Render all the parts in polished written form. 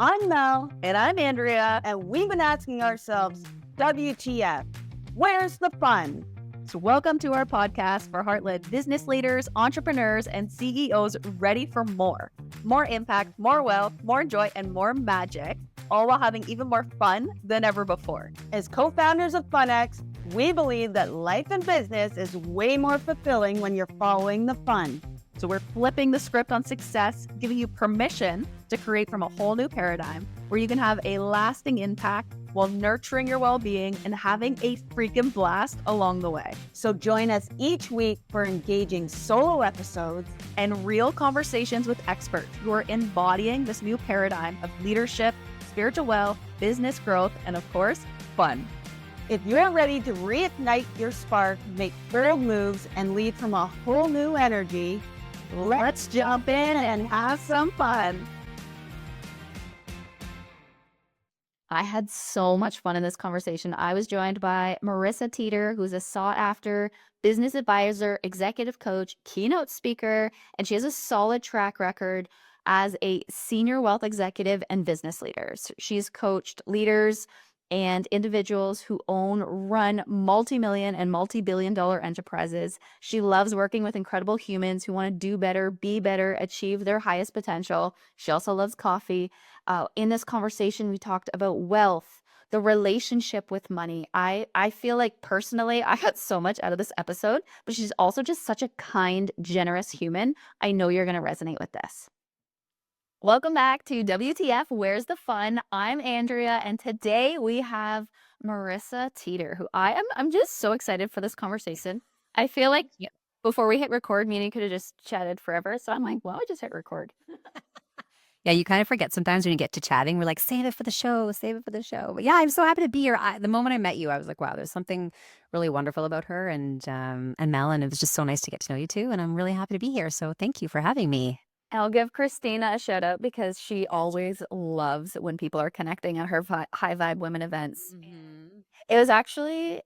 I'm Mel, And I'm Andrea. and we've been asking ourselves, WTF? Where's the fun? So, welcome to our podcast for heart-led business leaders, entrepreneurs, and CEOs ready for more. More impact, more wealth, more joy, and more magic, all while having even more fun than ever before. As co-founders of FunX, we believe that life and business is way more fulfilling when you're following the fun. So we're flipping the script on success, giving you permission to create from a whole new paradigm where you can have a lasting impact while nurturing your well-being and having a freaking blast along the way. So join us each week for engaging solo episodes and real conversations with experts who are embodying this new paradigm of leadership, spiritual wealth, business growth, and of course, fun. If you're ready to reignite your spark, make bold moves, and lead from a whole new energy, let's jump in and have some fun. I had so much fun in this conversation. I was joined by Marissa Teeter, who's a sought-after business advisor, executive coach, keynote speaker, and she has a solid track record as a senior wealth executive and business leader. She's coached leaders and individuals who run multi-million and multi-billion dollar enterprises. She loves working with incredible humans who want to do better, be better, achieve their highest potential. She also loves coffee. In this conversation, we talked about wealth, the relationship with money. I feel like personally, I got so much out of this episode, but she's also just such a kind, generous human. I know you're going to resonate with this. Welcome back to WTF, Where's the Fun? I'm Andrea, and today we have Marissa Teeter, who I'm just so excited for this conversation. I feel like before we hit record, me and you could have just chatted forever. So I'm like, well, I just hit record. Yeah, you kind of forget sometimes when you get to chatting. We're like, save it for the show, save it for the show. But yeah, I'm so happy to be here. The moment I met you, I was like, wow, there's something really wonderful about her and Mel, and it was just so nice to get to know you too. And I'm really happy to be here. So thank you for having me. I'll give Christina a shout out because she always loves when people are connecting at her high vibe women events. Mm-hmm. It was actually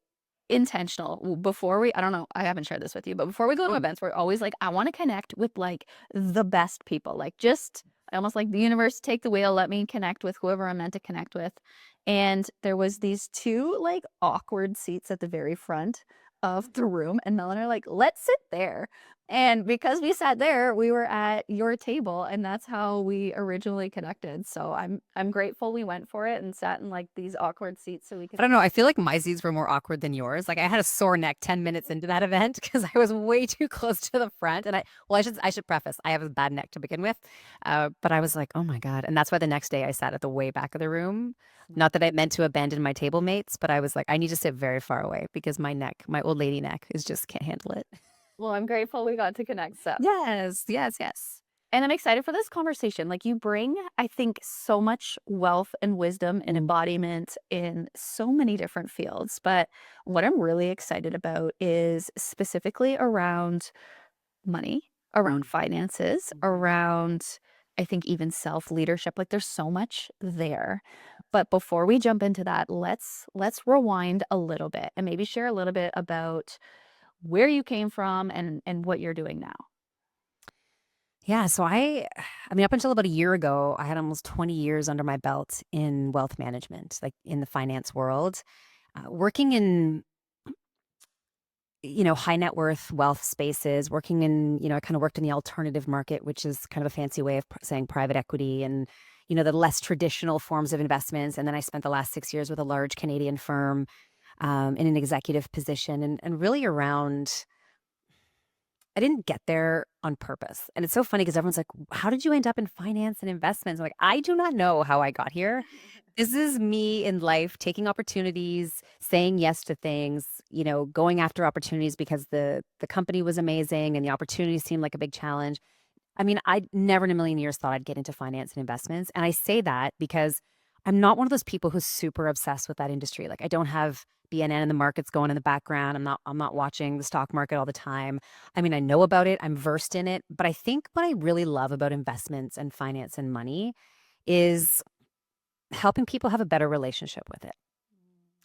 intentional. I don't know, I haven't shared this with you, but before we go to events, we're always like, I want to connect with like the best people. Like I almost like the universe, take the wheel, let me connect with whoever I'm meant to connect with. And there was these two like awkward seats at the very front of the room, and Mel and I are like, let's sit there. And because we sat there, we were at your table, and that's how we originally connected. So I'm grateful we went for it and sat in like these awkward seats so we could. I don't know. I feel like my seats were more awkward than yours. Like I had a sore neck 10 minutes into that event because I was way too close to the front. And I should preface, I have a bad neck to begin with. But I was like, oh my God. And that's why the next day I sat at the way back of the room. Not that I meant to abandon my table mates, but I was like, I need to sit very far away because my old lady neck can't handle it. Well, I'm grateful we got to connect. So Yes. and I'm excited for this conversation. Like you bring, I think, so much wealth and wisdom and embodiment in so many different fields. But what I'm really excited about is specifically around money, around finances, around, I think, even self-leadership. Like there's so much there. But before we jump into that, let's rewind a little bit and maybe share a little bit about where you came from and what you're doing now. Yeah. So I mean, up until about a year ago, I had almost 20 years under my belt in wealth management, like in the finance world, working in, high net worth wealth spaces, working in, I kind of worked in the alternative market, which is kind of a fancy way of saying private equity and, the less traditional forms of investments. And then I spent the last 6 years with a large Canadian firm in an executive position and really around. I didn't get there on purpose. And it's so funny because everyone's like, how did you end up in finance and investments? I'm like, I do not know how I got here. This is me in life, taking opportunities, saying yes to things, going after opportunities because the company was amazing and the opportunity seemed like a big challenge. I mean, I never in a million years thought I'd get into finance and investments. And I say that because I'm not one of those people who's super obsessed with that industry. Like I don't have BNN and the markets going in the background. I'm not watching the stock market all the time. I mean, I know about it. I'm versed in it. But I think what I really love about investments and finance and money is helping people have a better relationship with it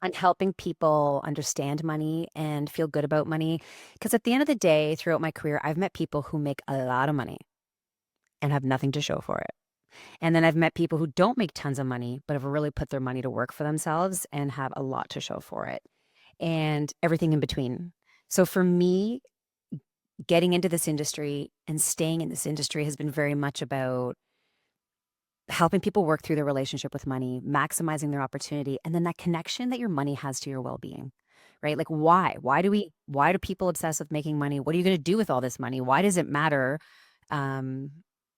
and helping people understand money and feel good about money. Because at the end of the day, throughout my career, I've met people who make a lot of money and have nothing to show for it. And then I've met people who don't make tons of money, but have really put their money to work for themselves and have a lot to show for it, and everything in between. So for me, getting into this industry and staying in this industry has been very much about helping people work through their relationship with money, maximizing their opportunity, and then that connection that your money has to your well-being, right? Like why? Why do people obsess with making money? What are you going to do with all this money? Why does it matter? Um,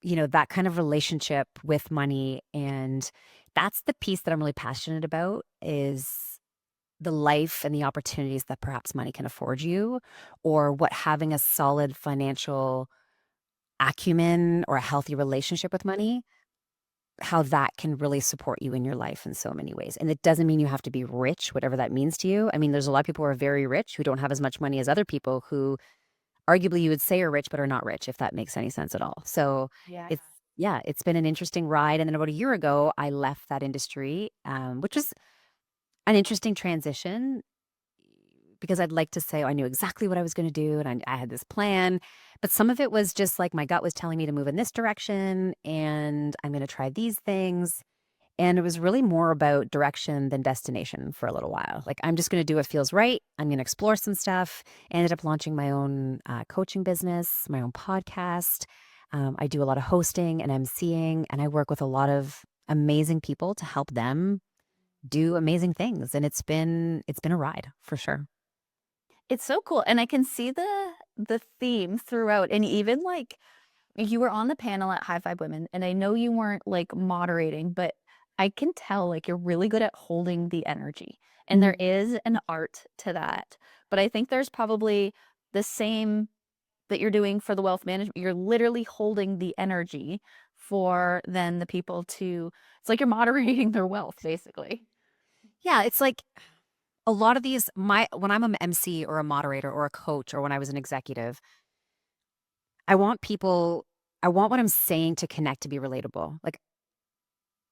that kind of relationship with money. And that's the piece that I'm really passionate about, is the life and the opportunities that perhaps money can afford you, or what having a solid financial acumen or a healthy relationship with money, how that can really support you in your life in so many ways. And it doesn't mean you have to be rich, whatever that means to you. I mean, there's a lot of people who are very rich who don't have as much money as other people who arguably you would say are rich, but are not rich, if that makes any sense at all. So Yeah. it's been an interesting ride. And then about a year ago, I left that industry, which was an interesting transition, because I'd like to say I knew exactly what I was going to do and I had this plan. But some of it was just like my gut was telling me to move in this direction and I'm going to try these things. And it was really more about direction than destination for a little while. Like, I'm just going to do what feels right. I'm going to explore some stuff. I ended up launching my own coaching business, my own podcast. I do a lot of hosting and emceeing, and I work with a lot of amazing people to help them do amazing things. And it's been a ride for sure. It's so cool. And I can see the theme throughout. And even like you were on the panel at High Five Women, and I know you weren't like moderating, but I can tell like you're really good at holding the energy. And there is an art to that. But I think there's probably the same that you're doing for the wealth management. You're literally holding the energy for then the people to, it's like you're moderating their wealth, basically. Yeah, it's like a lot of these, when I'm an MC or a moderator or a coach, or when I was an executive, I want people, I want what I'm saying to connect, to be relatable. Like,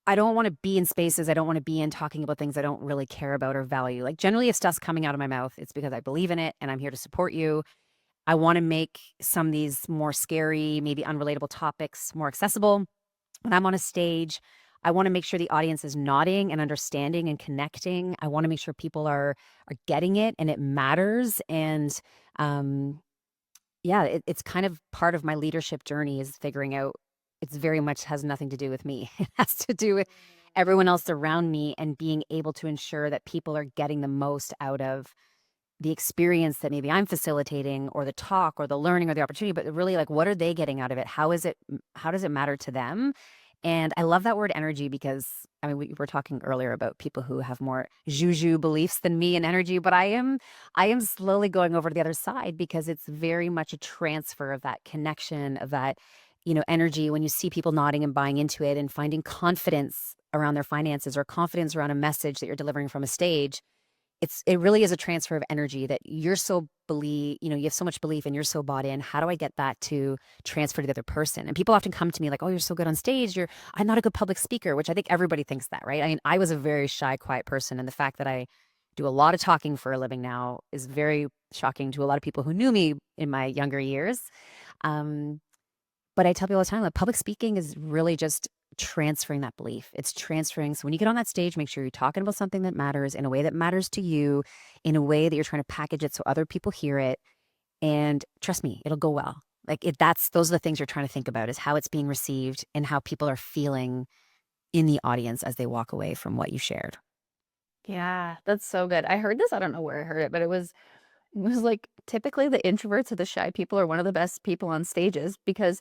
I don't want to be in spaces I don't want to be in, talking about things I don't really care about or value. Like, generally, if stuff's coming out of my mouth, it's because I believe in it and I'm here to support you. I want to make some of these more scary, maybe unrelatable topics more accessible. When I'm on a stage, I want to make sure the audience is nodding and understanding and connecting. I want to make sure people are getting it and it matters. And um, yeah, it's kind of part of my leadership journey, is figuring out, it's very much has nothing to do with me. It has to do with everyone else around me, and being able to ensure that people are getting the most out of the experience that maybe I'm facilitating, or the talk or the learning or the opportunity, but really, like, what are they getting out of it? How does it matter to them? And I love that word energy, because I mean, we were talking earlier about people who have more juju beliefs than me in energy, but I am slowly going over to the other side, because it's very much a transfer of that connection, of that, energy. When you see people nodding and buying into it and finding confidence around their finances, or confidence around a message that you're delivering from a stage, it really is a transfer of energy, that you're so you have so much belief and you're so bought in. How do I get that to transfer to the other person? And people often come to me like, "Oh, you're so good on stage. I'm not a good public speaker," which I think everybody thinks that, right? I mean, I was a very shy, quiet person, and the fact that I do a lot of talking for a living now is very shocking to a lot of people who knew me in my younger years. Um, but I tell people all the time that public speaking is really just transferring that belief. It's transferring. So when you get on that stage, make sure you're talking about something that matters in a way that matters to you, in a way that you're trying to package it so other people hear it. And trust me, it'll go well. Like, those are the things you're trying to think about, is how it's being received and how people are feeling in the audience as they walk away from what you shared. Yeah, that's so good. I heard this, I don't know where I heard it, but it was like typically the introverts or the shy people are one of the best people on stages, because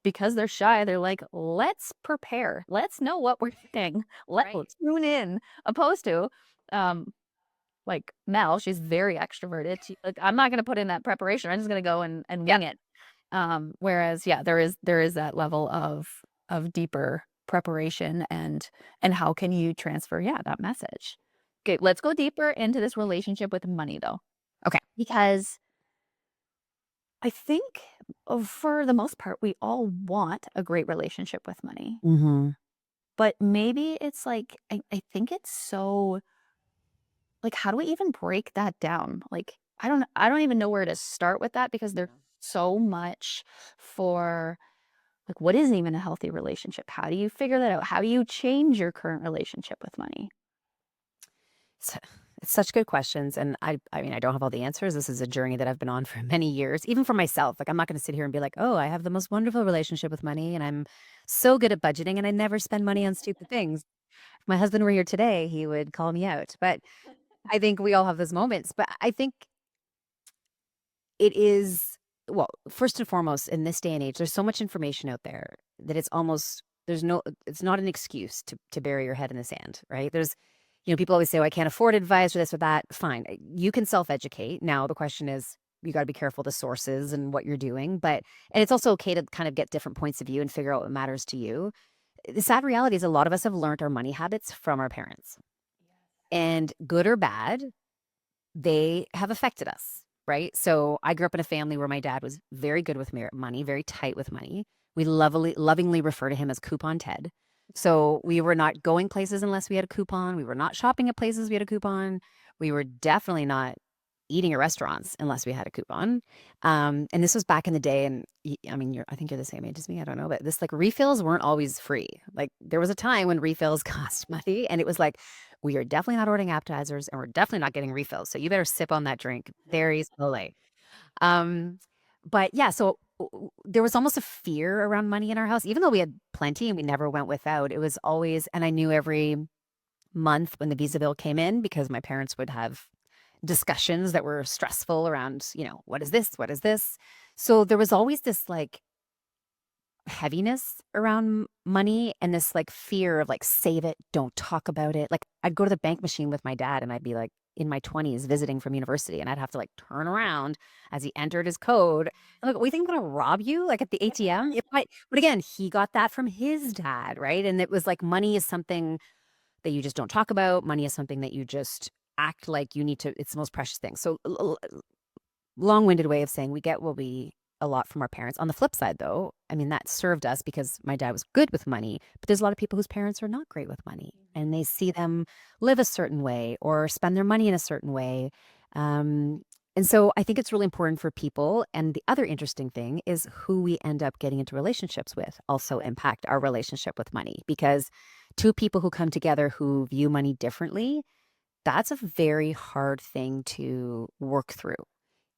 they're shy, they're like, let's prepare. Let's know what we're doing. Let's Right. tune in. Opposed to um like Mel, she's very extroverted. She, like, I'm not gonna put in that preparation. I'm just gonna go and wing it. Whereas yeah, there is that level of deeper preparation, and how can you transfer, yeah, that message. Okay, let's go deeper into this relationship with money though. Okay. Because I think, for the most part, we all want a great relationship with money. Mm-hmm. But maybe it's like, I think it's so, like, how do we even break that down? Like, I don't even know where to start with that, because there's so much for Like, what is even a healthy relationship? How do you figure that out? How do you change your current relationship with money? It's such good questions. And I mean, I don't have all the answers. This is a journey that I've been on for many years, even for myself. Like, I'm not going to sit here and be like, oh, I have the most wonderful relationship with money and I'm so good at budgeting and I never spend money on stupid things. If my husband were here today, he would call me out. But I think we all have those moments. But I think it is, well, first and foremost, in this day and age, there's so much information out there that it's almost, it's not an excuse to bury your head in the sand, right? People always say, oh, I can't afford advice or this or that. Fine. You can self-educate. Now, the question is, you got to be careful the sources and what you're doing. And it's also okay to kind of get different points of view and figure out what matters to you. The sad reality is a lot of us have learned our money habits from our parents. And good or bad, they have affected us, right? So I grew up in a family where my dad was very good with money, very tight with money. We lovingly refer to him as Coupon Ted. So we were not going places unless we had a coupon. We were not shopping at places we had a coupon. We were definitely not eating at restaurants unless we had a coupon. And this was back in the day. And I mean, I think you're the same age as me. I don't know, but refills weren't always free. Like, there was a time when refills cost money, and it was like, we are definitely not ordering appetizers and we're definitely not getting refills. So you better sip on that drink very slowly. But yeah, so there was almost a fear around money in our house, even though we had plenty and we never went without. It was always, and I knew every month when the visa bill came in, because my parents would have discussions that were stressful around, what is this? What is this? So there was always this like heaviness around money and this like fear of like, save it, don't talk about it. Like, I'd go to the bank machine with my dad and I'd be like in my 20s visiting from university, and I'd have to like turn around as he entered his code. And like, we think I'm gonna rob you like at the ATM? But again, he got that from his dad, right? And it was like, money is something that you just don't talk about. Money is something that you just act like you need to, it's the most precious thing. So long-winded way of saying we get what we a lot from our parents. On the flip side, though, I mean, that served us because my dad was good with money, but there's a lot of people whose parents are not great with money, and they see them live a certain way or spend their money in a certain way. And so I think it's really important for people. And the other interesting thing is who we end up getting into relationships with also impact our relationship with money, because two people who come together who view money differently, that's a very hard thing to work through.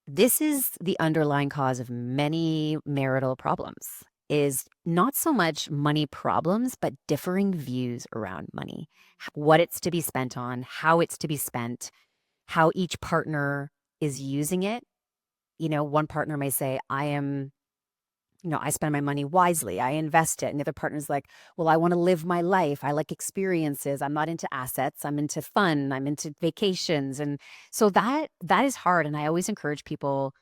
This is the underlying cause of many marital problems, is not so much money problems, but differing views around money, what it's to be spent on, how it's to be spent, how each partner is using it. One partner may say, I spend my money wisely, I invest it. And the other partner's like, well, I want to live my life. I like experiences. I'm not into assets. I'm into fun. I'm into vacations. And so that is hard. And I always encourage people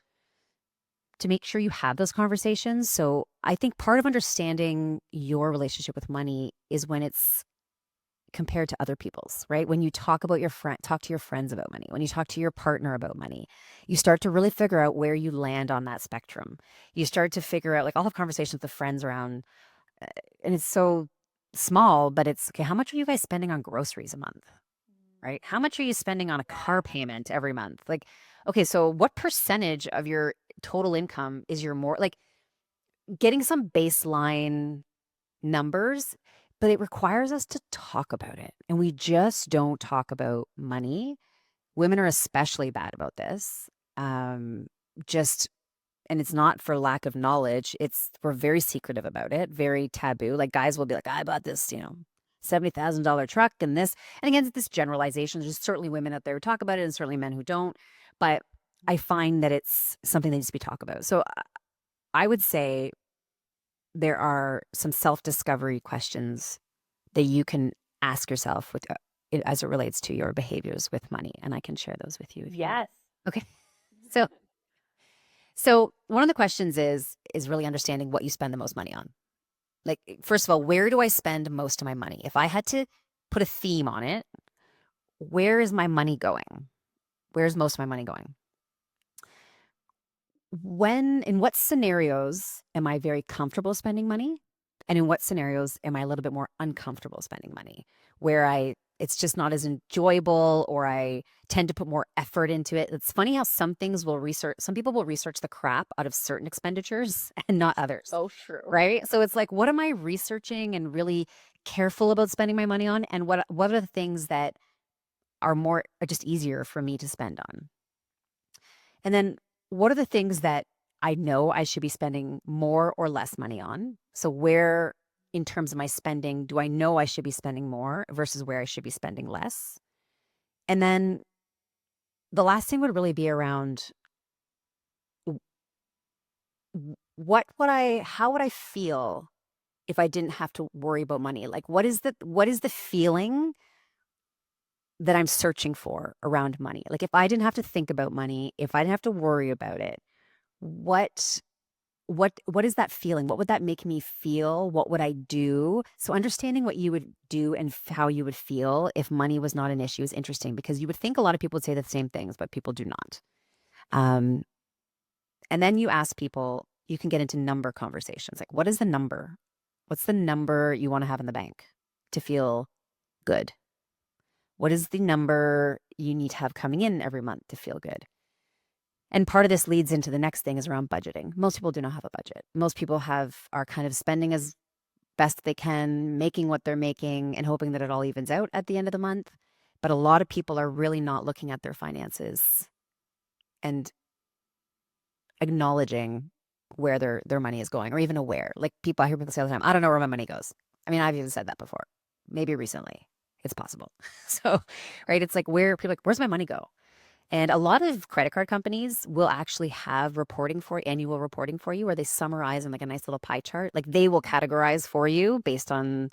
to make sure you have those conversations. So I think part of understanding your relationship with money is when it's compared to other people's, right? When you talk to your friends about money, when you talk to your partner about money, you start to really figure out where you land on that spectrum. You start to figure out, like, I'll have conversations with friends around, and it's so small, but it's, okay, how much are you guys spending on groceries a month, right? How much are you spending on a car payment every month? Like, okay, so what percentage of your total income is like, getting some baseline numbers, but it requires us to talk about it. And we just don't talk about money. Women are especially bad about this. And it's not for lack of knowledge. We're very secretive about it, very taboo. Like, guys will be like, I bought this, $70,000 truck and this. And again, this generalization, there's certainly women out there who talk about it and certainly men who don't. But I find that it's something that needs to be talked about. So I would say there are some self-discovery questions that you can ask yourself as it relates to your behaviors with money. And I can share those with you. Yes. Okay. So one of the questions is really understanding what you spend the most money on. Like, first of all, where do I spend most of my money? If I had to put a theme on it, where is my money going? Where's most of my money going? In what scenarios am I very comfortable spending money? And in what scenarios am I a little bit more uncomfortable spending money? Where I it's just not as enjoyable, or I tend to put more effort into it. It's funny how some people will research the crap out of certain expenditures and not others. So true. Right? So it's like, what am I researching and really careful about spending my money on? And what are the things that are just easier for me to spend on? And then what are the things that I know I should be spending more or less money on? So where in terms of my spending do I know I should be spending more versus where I should be spending less? And then the last thing would really be around how would I feel if I didn't have to worry about money? Like what is the feeling that I'm searching for around money? Like if I didn't have to think about money, if I didn't have to worry about it, what what is that feeling? What would that make me feel? What would I do? So understanding what you would do and how you would feel if money was not an issue is interesting, because you would think a lot of people would say the same things, but people do not. Um, and then you ask people, you can get into number conversations. Like, what is the number? What's the number you want to have in the bank to feel good? What is the number you need to have coming in every month to feel good? And part of this leads into the next thing is around budgeting. Most people do not have a budget. Most people are kind of spending as best they can, making what they're making and hoping that it all evens out at the end of the month. But a lot of people are really not looking at their finances and acknowledging where their money is going, or even aware. Like I hear people say all the time, I don't know where my money goes. I mean, I've even said that before, maybe recently. It's possible. So, right, it's like people are like, where's my money go? And a lot of credit card companies will actually have annual reporting for you, where they summarize in like a nice little pie chart. Like they will categorize for you based on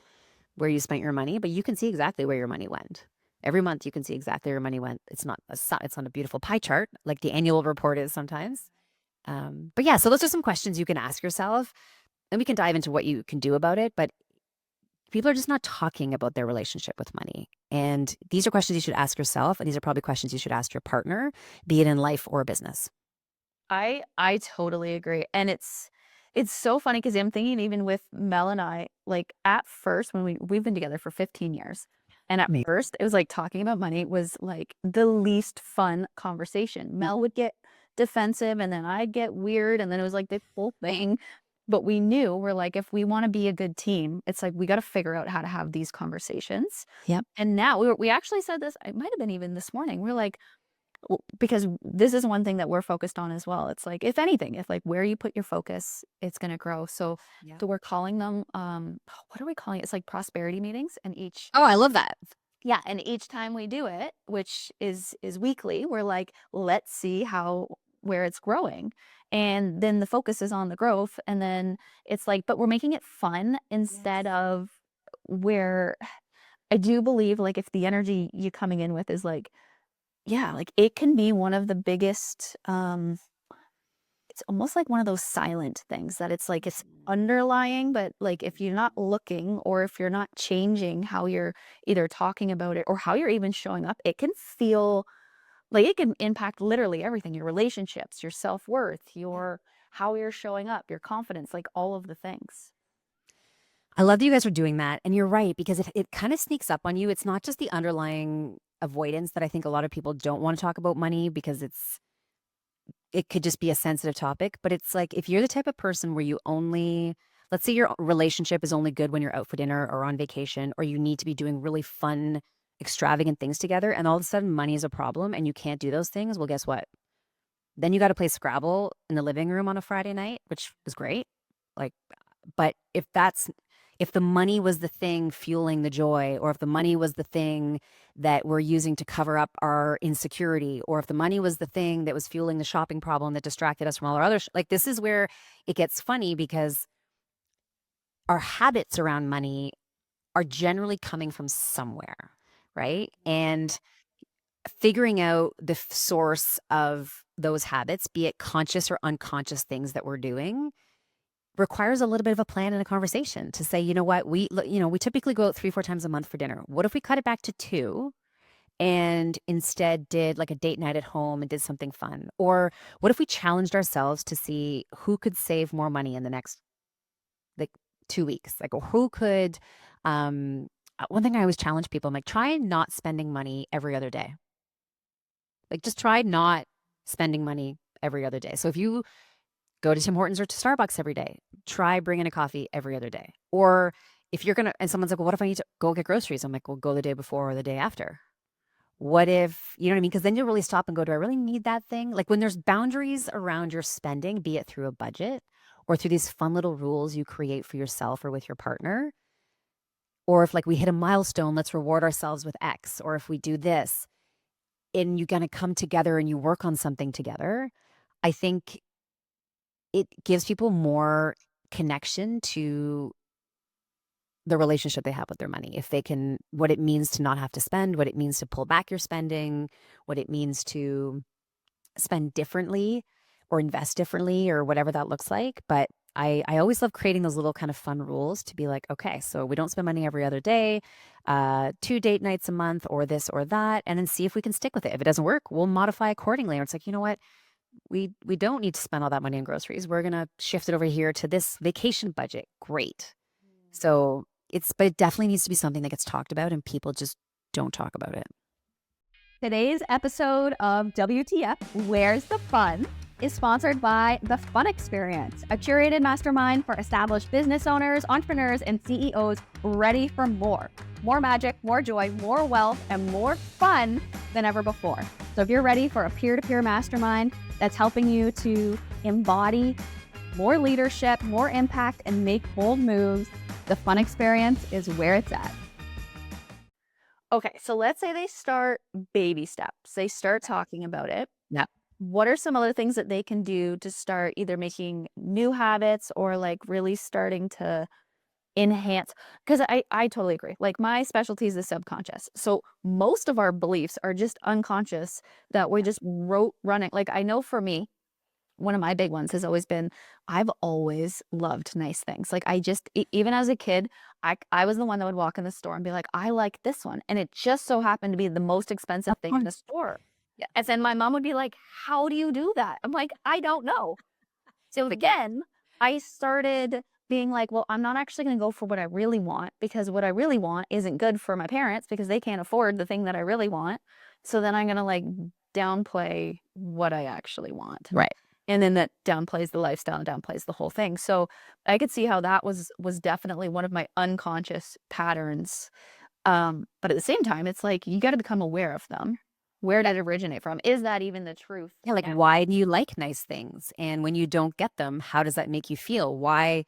where you spent your money, but you can see exactly where your money went. Every month you can see exactly where your money went. It's not a beautiful pie chart like the annual report is sometimes. But yeah, so those are some questions you can ask yourself, and we can dive into what you can do about it. But people are just not talking about their relationship with money. And these are questions you should ask yourself. And these are probably questions you should ask your partner, be it in life or business. I totally agree. And it's so funny because I'm thinking even with Mel and I, like at first when we've been together for 15 years. And at Me. first it was like talking about money was like the least fun conversation. Mel would get defensive and then I'd get weird, and then it was like the whole thing. But we knew we're like, if we want to be a good team, it's like we got to figure out how to have these conversations. Yep. And now we actually said this, it might have been even this morning. We're like, because this is one thing that we're focused on as well. It's like, if anything, if like where you put your focus, it's going to grow. So we're calling them, what are we calling it? It's like prosperity meetings, and Oh, I love that. yeah. And each time we do it, which is weekly, we're like, let's see where it's growing. And then the focus is on the growth. And then it's like, but we're making it fun instead of where I do believe like if the energy you coming in with is like, yeah, like it can be one of the biggest, it's almost like one of those silent things that it's like it's underlying, but like if you're not looking, or if you're not changing how you're either talking about it or how you're even showing up, it can feel like it can impact literally everything, your relationships, your self-worth, your how you're showing up, your confidence, like all of the things. I love that you guys are doing that. And you're right, because it kind of sneaks up on you. It's not just the underlying avoidance that I think a lot of people don't want to talk about money because it could just be a sensitive topic. But it's like, if you're the type of person where let's say your relationship is only good when you're out for dinner or on vacation, or you need to be doing really fun, extravagant things together, and all of a sudden money is a problem and you can't do those things. Well, guess what? Then you got to play Scrabble in the living room on a Friday night, which is great. Like, but if the money was the thing fueling the joy, or if the money was the thing that we're using to cover up our insecurity, or if the money was the thing that was fueling the shopping problem that distracted us from all our other, like this is where it gets funny, because our habits around money are generally coming from somewhere, right? And figuring out the source of those habits, be it conscious or unconscious things that we're doing, requires a little bit of a plan and a conversation to say, you know what, we typically go out 3-4 times a month for dinner. What if we cut it back to 2 and instead did like a date night at home and did something fun? Or what if we challenged ourselves to see who could save more money in the next like 2 weeks? Like who could one thing I always challenge people, I'm like, try not spending money every other day. Like, just try not spending money every other day. So if you go to Tim Hortons or to Starbucks every day, try bringing a coffee every other day. Or if you're going to, and someone's like, well, what if I need to go get groceries? I'm like, well, go the day before or the day after. What if, you know what I mean? Because then you'll really stop and go, do I really need that thing? Like when there's boundaries around your spending, be it through a budget or through these fun little rules you create for yourself or with your partner, or if like we hit a milestone, let's reward ourselves with X, or if we do this and you're going to come together and you work on something together, I think it gives people more connection to the relationship they have with their money. If they can, what it means to not have to spend, what it means to pull back your spending, what it means to spend differently or invest differently or whatever that looks like. But I always love creating those little kind of fun rules to be like, okay, so we don't spend money every other day, 2 date nights a month or this or that, and then see if we can stick with it. If it doesn't work, we'll modify accordingly. Or it's like, you know what? We don't need to spend all that money on groceries. We're going to shift it over here to this vacation budget. Great. So but it definitely needs to be something that gets talked about and people just don't talk about it. Today's episode of WTF, Where's the Fun, is sponsored by The Fun Experience, a curated mastermind for established business owners, entrepreneurs, and CEOs ready for more. More magic, more joy, more wealth, and more fun than ever before. So if you're ready for a peer-to-peer mastermind that's helping you to embody more leadership, more impact, and make bold moves, The Fun Experience is where it's at. Okay, so let's say they start baby steps. They start talking about it. Yep. What are some other things that they can do to start either making new habits or like really starting to enhance? Because I totally agree. Like my specialty is the subconscious. So most of our beliefs are just unconscious that we just running. Like I know for me, one of my big ones has always been, I've always loved nice things. Like I just, even as a kid, I was the one that would walk in the store and be like, I like this one. And it just so happened to be the most expensive thing in the store. Yeah. And then my mom would be like, how do you do that? I'm like, I don't know. So again, I started being like, well, I'm not actually going to go for what I really want because what I really want isn't good for my parents because they can't afford the thing that I really want. So then I'm going to like downplay what I actually want. Right. And then that downplays the lifestyle and downplays the whole thing. So I could see how that was definitely one of my unconscious patterns. But at the same time, it's like, you got to become aware of them. Where did it originate from? Is that even the truth? Yeah, like why do you like nice things? And when you don't get them, how does that make you feel? What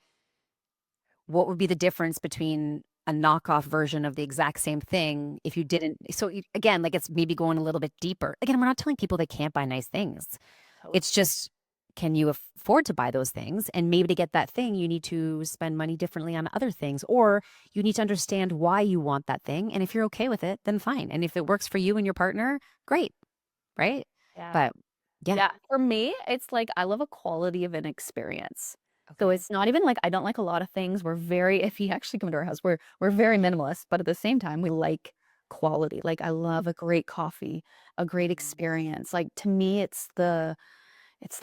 would be the difference between a knockoff version of the exact same thing if you didn't? So again, like it's maybe going a little bit deeper. Again, we're not telling people they can't buy nice things. It's just, can you afford to buy those things? And maybe to get that thing, you need to spend money differently on other things, or you need to understand why you want that thing. And if you're okay with it, then fine. And if it works for you and your partner, great. Right. Yeah. But yeah. For me, it's like, I love a quality of an experience. Okay. So it's not even like I don't like a lot of things. We're very, if you actually come to our house, we're very minimalist, but at the same time, we like quality. Like I love a great coffee, a great experience. Like to me, it's the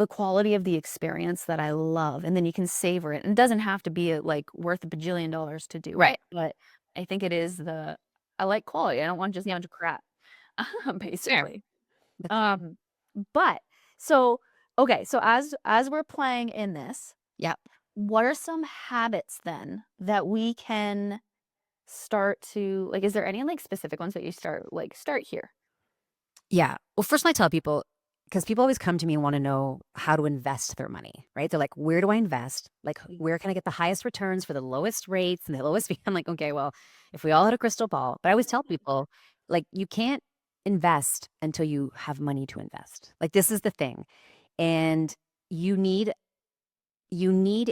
quality of the experience that I love. And then you can savor it. And it doesn't have to be like worth $1 bajillion to do Right. it. But I think it is I like quality. I don't want just a bunch of crap, basically. But so, okay. So as we're playing in this, Yep. what are some habits then that we can start to, like, is there any like specific ones that you start here? Yeah. Well, first I tell people, because people always come to me and want to know how to invest their money, right? They're like, where do I invest? Like, where can I get the highest returns for the lowest rates and the lowest fee? I'm like, okay, well, if we all had a crystal ball, but I always tell people, like, you can't invest until you have money to invest. Like, this is the thing. And you need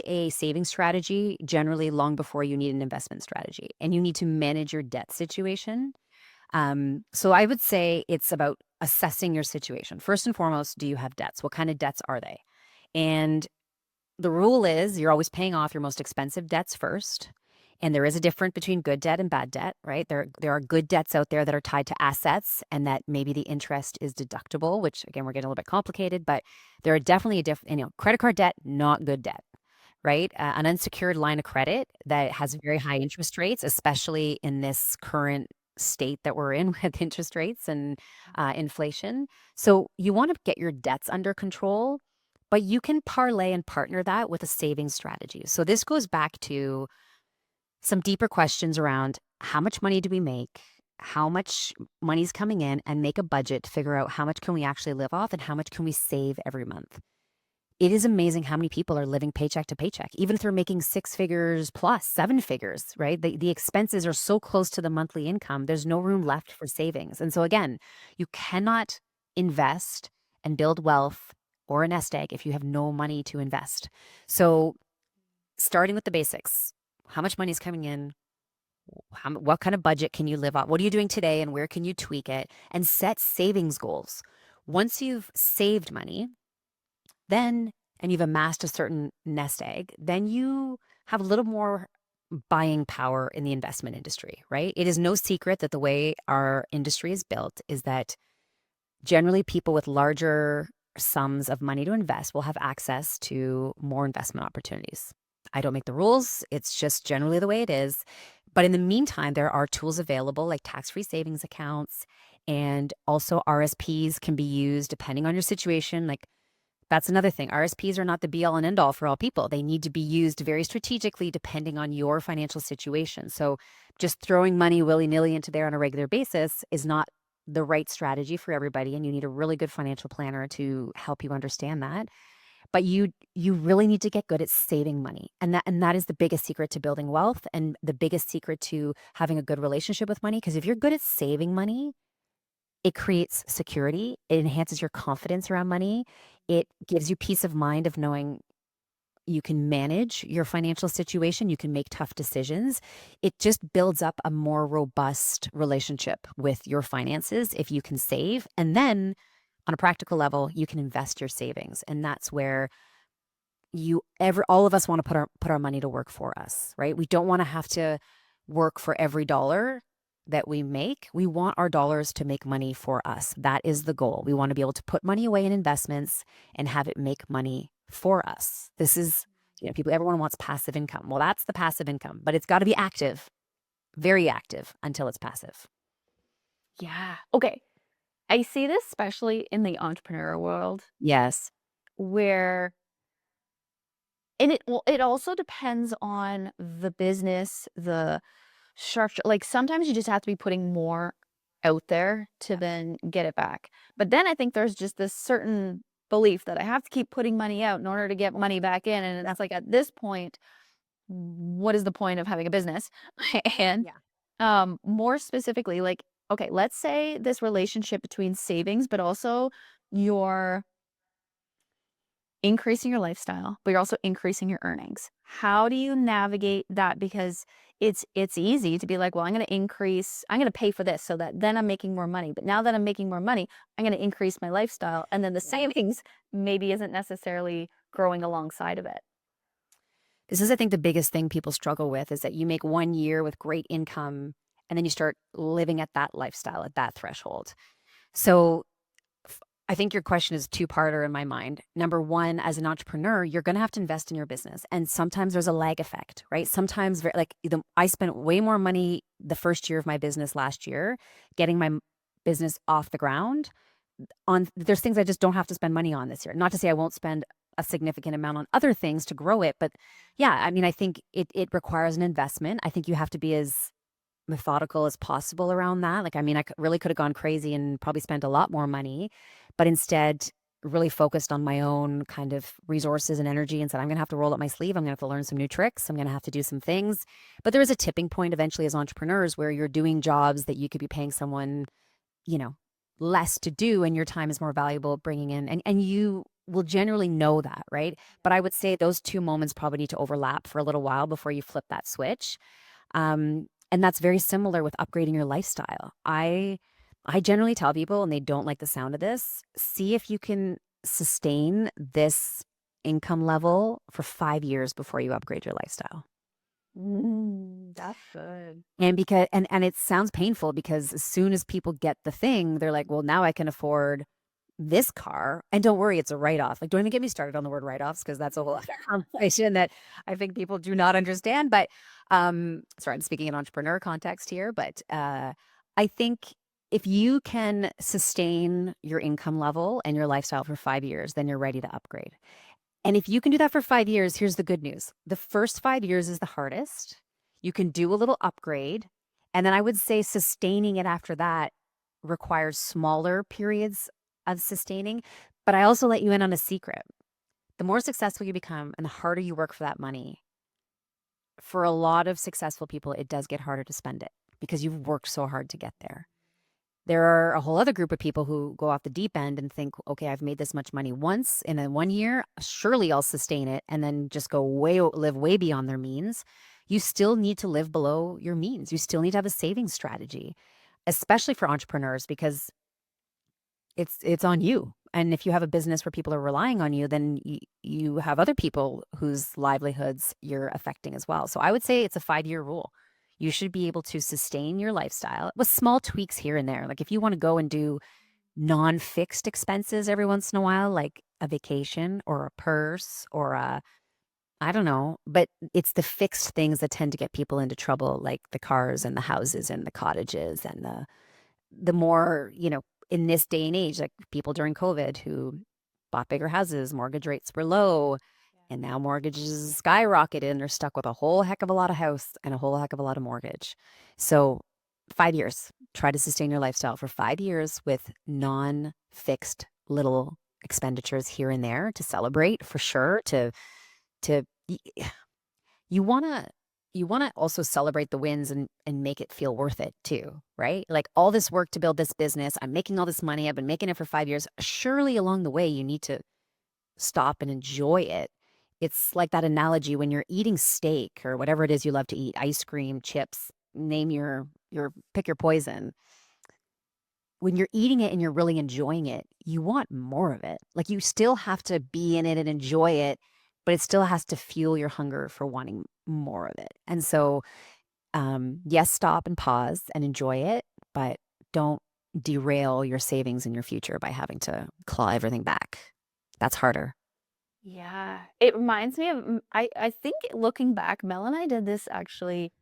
a saving strategy generally long before you need an investment strategy. And you need to manage your debt situation. So I would say it's about assessing your situation. First and foremost, do you have debts? What kind of debts are they? And the rule is you're always paying off your most expensive debts first. And there is a difference between good debt and bad debt, right? There are good debts out there that are tied to assets and that maybe the interest is deductible, which again, we're getting a little bit complicated, but there are definitely credit card debt, not good debt, right? An unsecured line of credit that has very high interest rates, especially in this current state that we're in with interest rates and inflation. So you want to get your debts under control, but you can parlay and partner that with a savings strategy. So this goes back to some deeper questions around how much money do we make? How much money's coming in, and make a budget to figure out how much can we actually live off and how much can we save every month. It is amazing how many people are living paycheck to paycheck, even if they're making 6 figures plus 7 figures, right? The expenses are so close to the monthly income, there's no room left for savings. And so again, you cannot invest and build wealth or a nest egg if you have no money to invest. So starting with the basics, how much money is coming in? What kind of budget can you live on? What are you doing today and where can you tweak it? And set savings goals. Once you've saved money, then, and you've amassed a certain nest egg, then you have a little more buying power in the investment industry, right? It is no secret that the way our industry is built is that generally people with larger sums of money to invest will have access to more investment opportunities. I don't make the rules. It's just generally the way it is. But in the meantime, there are tools available like tax-free savings accounts, and also RSPs can be used depending on your situation. Like, that's another thing. RSPs are not the be all and end all for all people. They need to be used very strategically depending on your financial situation. So just throwing money willy-nilly into there on a regular basis is not the right strategy for everybody. And you need a really good financial planner to help you understand that. But you really need to get good at saving money. And that is the biggest secret to building wealth and the biggest secret to having a good relationship with money. Because if you're good at saving money, it creates security. It enhances your confidence around money. It gives you peace of mind of knowing you can manage your financial situation. You can make tough decisions. It just builds up a more robust relationship with your finances if you can save. And then on a practical level, you can invest your savings. And that's where all of us want to put our money to work for us, right? We don't want to have to work for every dollar that we make. We want our dollars to make money for us. That is the goal. We want to be able to put money away in investments and have it make money for us. This is, everyone wants passive income. Well, that's the passive income, but it's got to be active, very active until it's passive. Yeah. Okay. I see this especially in the entrepreneur world Yes. where, and it also depends on the business, the structure. Like sometimes you just have to be putting more out there to then get it back. But then I think there's just this certain belief that I have to keep putting money out in order to get money back in. And that's like, at this point, what is the point of having a business? And more specifically, like, okay, let's say this relationship between savings, but also you're increasing your lifestyle, but you're also increasing your earnings. How do you navigate that? Because it's easy to be like, well, I'm going to pay for this so that then I'm making more money. But now that I'm making more money, I'm going to increase my lifestyle. And then the savings maybe isn't necessarily growing alongside of it. This is, I think, the biggest thing people struggle with is that you make 1 year with great income and then you start living at that lifestyle, at that threshold. So I think your question is two-parter in my mind. Number one, as an entrepreneur, you're going to have to invest in your business. And sometimes there's a lag effect, right? Sometimes, I spent way more money the first year of my business last year getting my business off the ground. There's things I just don't have to spend money on this year. Not to say I won't spend a significant amount on other things to grow it. But yeah, I mean, I think it requires an investment. I think you have to be as methodical as possible around that. Like, I mean, really could have gone crazy and probably spent a lot more money, but instead really focused on my own kind of resources and energy and said, I'm going to have to roll up my sleeve. I'm going to have to learn some new tricks. I'm going to have to do some things. But there is a tipping point eventually as entrepreneurs where you're doing jobs that you could be paying someone, less to do, and your time is more valuable bringing in. And you will generally know that, right? But I would say those two moments probably need to overlap for a little while before you flip that switch. And that's very similar with upgrading your lifestyle. I generally tell people, and they don't like the sound of this, see if you can sustain this income level for 5 years before you upgrade your lifestyle. That's good. And and it sounds painful because as soon as people get the thing, they're like, well, now I can afford this car, and don't worry, it's a write-off. Like, don't even get me started on the word write-offs, because that's a whole other conversation that I think people do not understand. But sorry, I'm speaking in entrepreneur context here, but I think if you can sustain your income level and your lifestyle for 5 years, then you're ready to upgrade. And if you can do that for 5 years, here's the good news. The first 5 years is the hardest. You can do a little upgrade. And then I would say sustaining it after that requires smaller periods of sustaining. But I also let you in on a secret. The more successful you become and the harder you work for that money, for a lot of successful people, it does get harder to spend it because you've worked so hard to get there. There are a whole other group of people who go off the deep end and think, okay, I've made this much money once in a 1 year, surely I'll sustain it, and then just live way beyond their means. You still need to live below your means. You still need to have a savings strategy, especially for entrepreneurs, because it's on you. And if you have a business where people are relying on you, then you have other people whose livelihoods you're affecting as well. So I would say it's a 5-year rule. You should be able to sustain your lifestyle with small tweaks here and there. Like if you want to go and do non-fixed expenses every once in a while, like a vacation or a purse or I don't know, but it's the fixed things that tend to get people into trouble, like the cars and the houses and the cottages and the more, in this day and age, like people during COVID who bought bigger houses, mortgage rates were low, and now mortgages skyrocketed and they're stuck with a whole heck of a lot of house and a whole heck of a lot of mortgage. So 5 years, try to sustain your lifestyle for 5 years with non-fixed little expenditures here and there to celebrate for sure. You want to also celebrate the wins and make it feel worth it too, right? Like all this work to build this business, I'm making all this money, I've been making it for 5 years. Surely along the way, you need to stop and enjoy it. It's like that analogy when you're eating steak or whatever it is you love to eat, ice cream, chips, name pick your poison. When you're eating it and you're really enjoying it, you want more of it. Like you still have to be in it and enjoy it, but it still has to fuel your hunger for wanting more of it. And so, yes, stop and pause and enjoy it, but don't derail your savings in your future by having to claw everything back. That's harder. Yeah. It reminds me of, I think looking back, Mel and I did this actually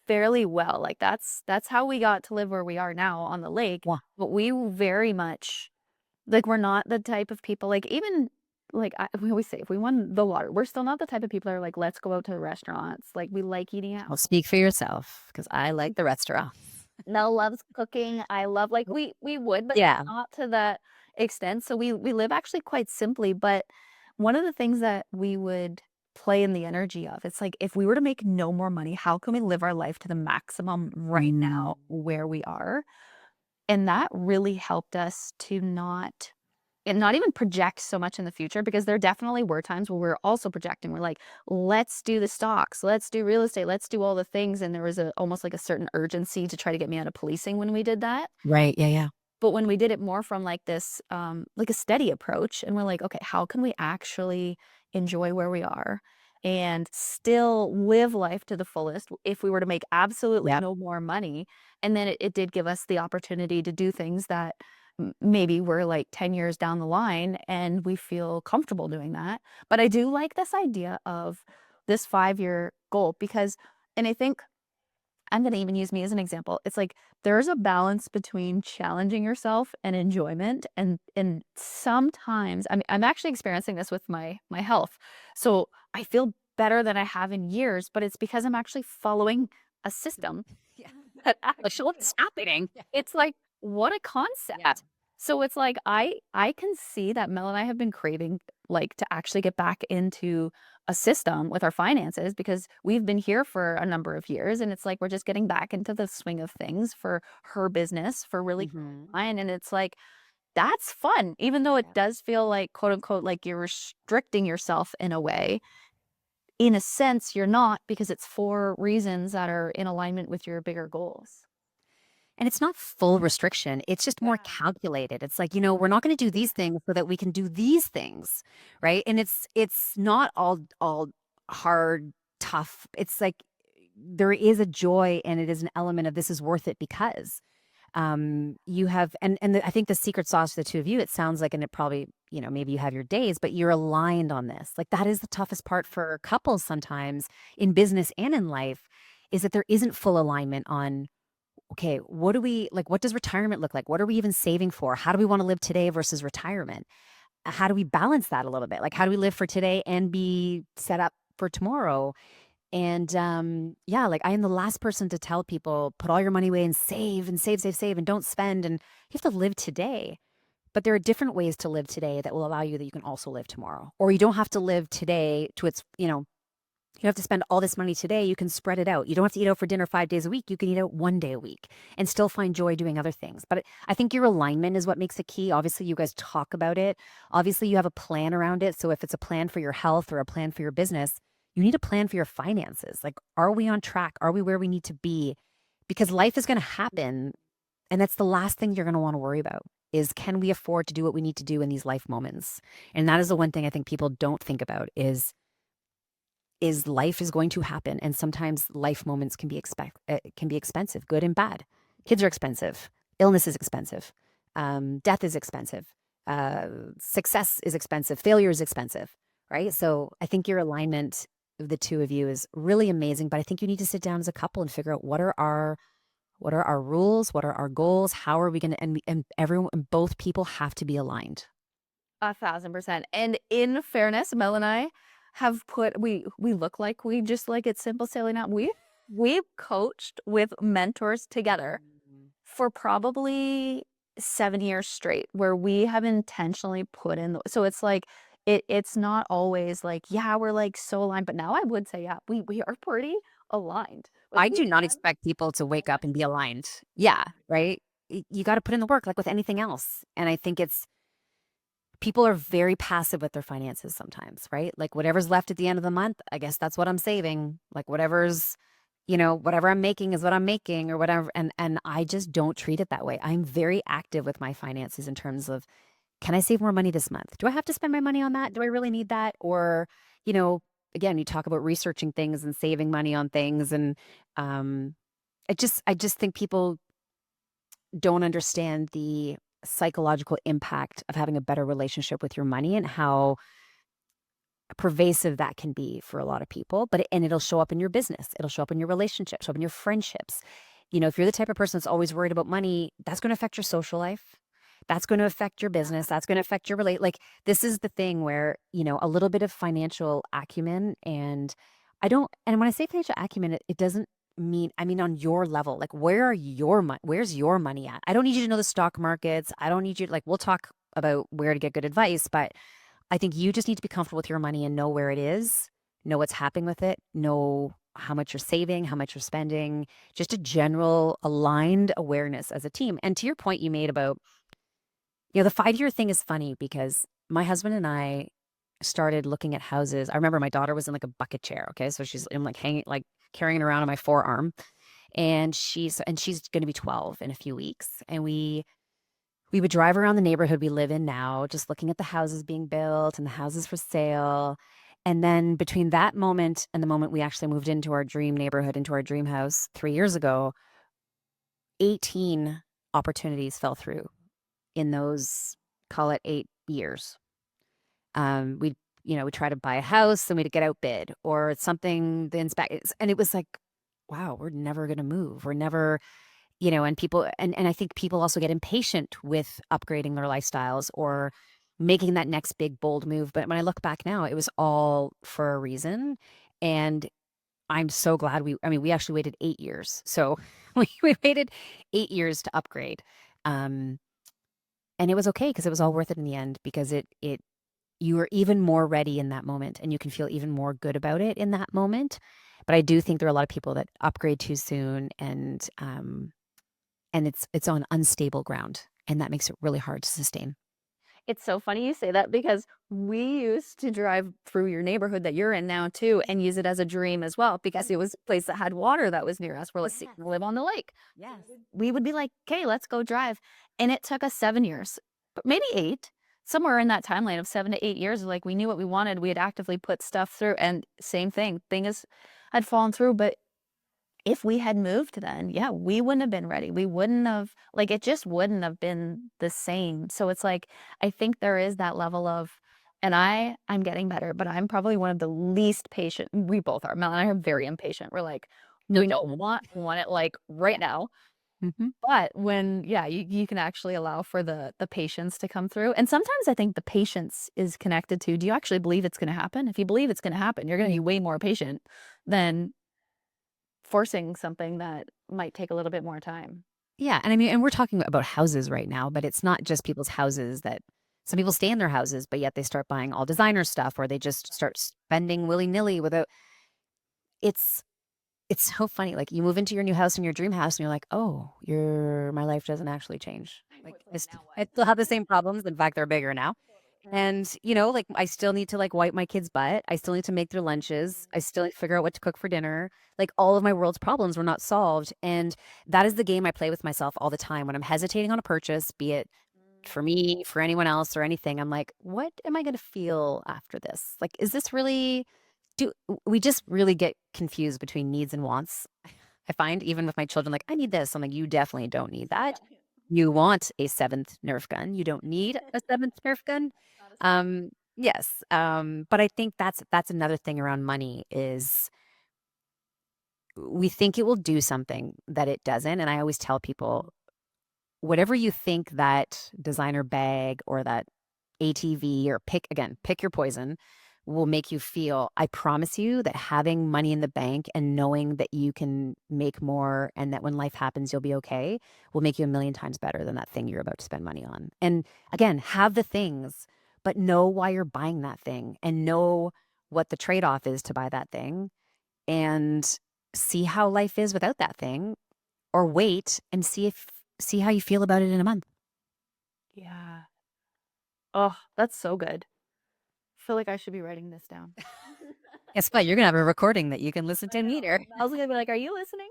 fairly well. Like that's how we got to live where we are now on the lake. Yeah. But we very much, like, we're not the type of people, like, even, like, we always say, if we won the lottery, we're still not the type of people that are like, let's go out to restaurants. Like, we like eating out. Well, speak for yourself, because I like the restaurant. Mel loves cooking. I love, like, we would, but Yeah. not to that extent. So we live actually quite simply. But one of the things that we would play in the energy of, it's like, if we were to make no more money, how can we live our life to the maximum right now where we are? And that really helped us to not even project so much in the future, because there definitely were times where we were also projecting. We're like, let's do the stocks, let's do real estate, let's do all the things. And there was almost like a certain urgency to try to get me out of policing when we did that. Right. Yeah. Yeah. But when we did it more from like this, like a steady approach, and we're like, okay, how can we actually enjoy where we are and still live life to the fullest if we were to make absolutely no more money? And then it did give us the opportunity to do things that maybe we're like 10 years down the line and we feel comfortable doing that. But I do like this idea of this 5-year goal, because, and I think I'm going to even use me as an example. It's like there's a balance between challenging yourself and enjoyment. And sometimes, I mean, I'm actually experiencing this with my health. So I feel better than I have in years, but it's because I'm actually following a system that actually is happening. It's like, what a concept. Yeah. So it's like I can see that Mel and I have been craving, like, to actually get back into a system with our finances, because we've been here for a number of years, and it's like we're just getting back into the swing of things for her business, for really fine. And it's like, that's fun, even though it does feel like, quote unquote, like you're restricting yourself in a way. In a sense, you're not, because it's for reasons that are in alignment with your bigger goals. And it's not full restriction. It's just more calculated. It's like, we're not going to do these things so that we can do these things, right? And it's not all hard, tough. It's like there is a joy, and it is an element of this is worth it because. You have, I think the secret sauce for the two of you, it sounds like, and it probably, maybe you have your days, but you're aligned on this. Like that is the toughest part for couples sometimes in business and in life, is that there isn't full alignment on, okay, what does retirement look like? What are we even saving for? How do we want to live today versus retirement? How do we balance that a little bit? Like, how do we live for today and be set up for tomorrow? And yeah, like I am the last person to tell people, put all your money away and save and save, save, save, and don't spend. And you have to live today. But there are different ways to live today that will allow you that you can also live tomorrow. Or you don't have to live today to its, you have to spend all this money today. You can spread it out. You don't have to eat out for dinner 5 days a week. You can eat out 1 day a week and still find joy doing other things. But I think your alignment is what makes it key. Obviously, you guys talk about it. Obviously, you have a plan around it. So if it's a plan for your health or a plan for your business, you need a plan for your finances. Like, are we on track? Are we where we need to be? Because life is going to happen. And that's the last thing you're going to want to worry about is, can we afford to do what we need to do in these life moments? And that is the one thing I think people don't think about is life is going to happen. And sometimes life moments can be expensive, good and bad. Kids are expensive. Illness is expensive. Death is expensive. Success is expensive. Failure is expensive, right? So I think your alignment of the two of you is really amazing, but I think you need to sit down as a couple and figure out what are our rules, what are our goals, how are we going to, and everyone, and both people have to be aligned. 1,000%. And in fairness, Mel and I have we look like we just like it's simple sailing out. We've coached with mentors together for probably 7 years straight, where we have intentionally put in so it's like it's not always like, yeah, we're like so aligned, but now I would say, yeah, we are pretty aligned. I do not expect people to wake up and be aligned. Yeah, right? You got to put in the work like with anything else. And I think people are very passive with their finances sometimes, right? Like whatever's left at the end of the month, I guess that's what I'm saving. Like whatever I'm making is what I'm making or whatever. And I just don't treat it that way. I'm very active with my finances in terms of, can I save more money this month? Do I have to spend my money on that? Do I really need that? Or, again, you talk about researching things and saving money on things. And I just think people don't understand the psychological impact of having a better relationship with your money and how pervasive that can be for a lot of people. And it'll show up in your business. It'll show up in your relationships, show up in your friendships. If you're the type of person that's always worried about money, that's going to affect your social life. That's going to affect your business. That's going to affect your this is the thing where, a little bit of financial acumen and when I say financial acumen, it doesn't mean, on your level, like where's your money at? I don't need you to know the stock markets. I don't need you we'll talk about where to get good advice, but I think you just need to be comfortable with your money and know where it is, know what's happening with it, know how much you're saving, how much you're spending, just a general aligned awareness as a team. And to your point you made about, the 5-year thing is funny because my husband and I started looking at houses. I remember my daughter was in a bucket chair. Okay. So I'm hanging, carrying it around on my forearm, and she's going to be 12 in a few weeks. And we would drive around the neighborhood we live in now, just looking at the houses being built and the houses for sale. And then between that moment and the moment we actually moved into our dream neighborhood, into our dream house 3 years ago, 18 opportunities fell through in those, call it 8 years. We try to buy a house and we'd get outbid or it's something, and it was like, wow, we're never going to move. We're never, and people, and I think people also get impatient with upgrading their lifestyles or making that next big, bold move. But when I look back now, it was all for a reason. And I'm so glad we actually waited 8 years. So we waited 8 years to upgrade. And it was okay because it was all worth it in the end, because you were even more ready in that moment and you can feel even more good about it in that moment. But I do think there are a lot of people that upgrade too soon and it's on unstable ground, and that makes it really hard to sustain. It's so funny you say that because we used to drive through your neighborhood that you're in now too and use it as a dream as well, because it was a place that had water that was near us. We're like, live on the lake. Yes. We would be like, okay, let's go drive. And it took us 7 years, but maybe 8, somewhere in that timeline of 7 to 8 years. Like we knew what we wanted. We had actively put stuff through, and same thing. Thing is, had fallen through, but if we had moved then, yeah, we wouldn't have been ready. We wouldn't have, like, it just wouldn't have been the same. So it's like, I think there is that level of, and I'm getting better, but I'm probably one of the least patient. We both are. Mel and I are very impatient. We're like, no, want it like right now. Mm-hmm. But when, yeah, you can actually allow for the patience to come through. And sometimes I think the patience is connected to, do you actually believe it's going to happen? If you believe it's going to happen, you're going to be way more patient than forcing something that might take a little bit more time. Yeah. And I mean, and we're talking about houses right now, but it's not just people's houses that some people stay in their houses, but yet they start buying all designer stuff or they just start spending willy-nilly without it's so funny. Like you move into your new house and your dream house and you're like, oh, my life doesn't actually change. Like I still have the same problems. In fact, they're bigger now. And, like I still need to like wipe my kids' butt. I still need to make their lunches. I still need to figure out what to cook for dinner. Like all of my world's problems were not solved. And that is the game I play with myself all the time when I'm hesitating on a purchase, be it for me, for anyone else or anything. I'm like, what am I going to feel after this? Like, is this really, do we just really get confused between needs and wants? I find even with my children, like, I need this. I'm like, you definitely don't need that. You want a seventh Nerf gun. You don't need a seventh Nerf gun. Yes. But I think that's another thing around money is we think it will do something that it doesn't. And I always tell people, whatever you think that designer bag or that ATV or pick your poison will make you feel, I promise you that having money in the bank and knowing that you can make more and that when life happens, you'll be okay, will make you a million times better than that thing you're about to spend money on. And again, have the things, but know why you're buying that thing and know what the trade-off is to buy that thing and see how life is without that thing or wait and see how you feel about it in a month. Yeah. Oh, that's so good. I feel like I should be writing this down. Guess what? You're gonna have a recording that you can listen to later. I was gonna be like, are you listening?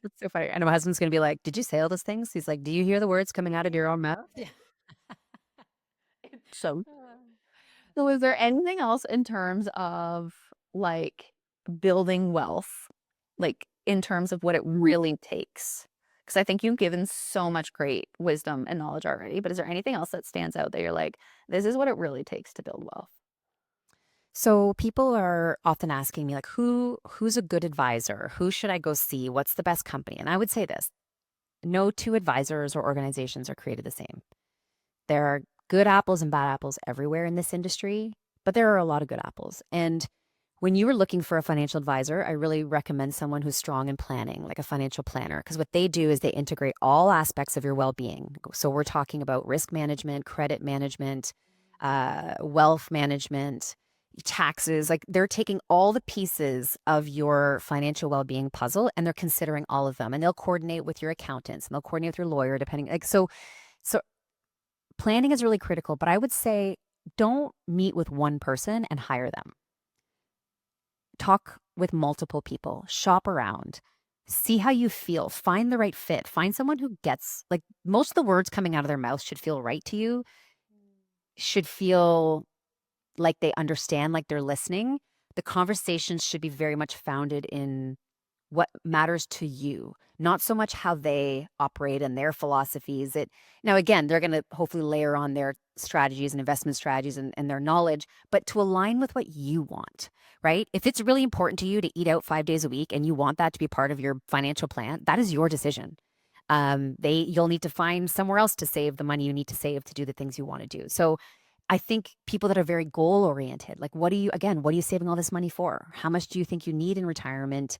That's so funny. And my husband's gonna be like, "Did you say all those things?" He's like, "Do you hear the words coming out of your own mouth?" Yeah. So, so is there anything else in terms of like building wealth, like in terms of what it really takes? Because I think you've given so much great wisdom and knowledge already, but is there anything else that stands out that you're like, this is what it really takes to build wealth? So people are often asking me like, who's a good advisor? Who should I go see? What's the best company? And I would say this: no two advisors or organizations are created the same. There are good apples and bad apples everywhere in this industry, but there are a lot of good apples. And when you are looking for a financial advisor, I really recommend someone who's strong in planning, like a financial planner, because what they do is they integrate all aspects of your well-being. So we're talking about risk management, credit management, wealth management, taxes. Like they're taking all the pieces of your financial well-being puzzle and they're considering all of them. And they'll coordinate with your accountants and they'll coordinate with your lawyer, depending. Like so planning is really critical, but I would say don't meet with one person and hire them. Talk with multiple people, shop around, see how you feel, find the right fit, find someone who gets, like, most of the words coming out of their mouth should feel right to you, should feel like they understand, like they're listening. The conversations should be very much founded in what matters to you, not so much how they operate and their philosophies. Now, again, they're going to hopefully layer on their strategies and investment strategies and their knowledge, but to align with what you want, right? If it's really important to you to eat out 5 days a week and you want that to be part of your financial plan, that is your decision. You'll need to find somewhere else to save the money you need to save to do the things you want to do. So I think people that are very goal oriented, like what are you saving all this money for? How much do you think you need in retirement?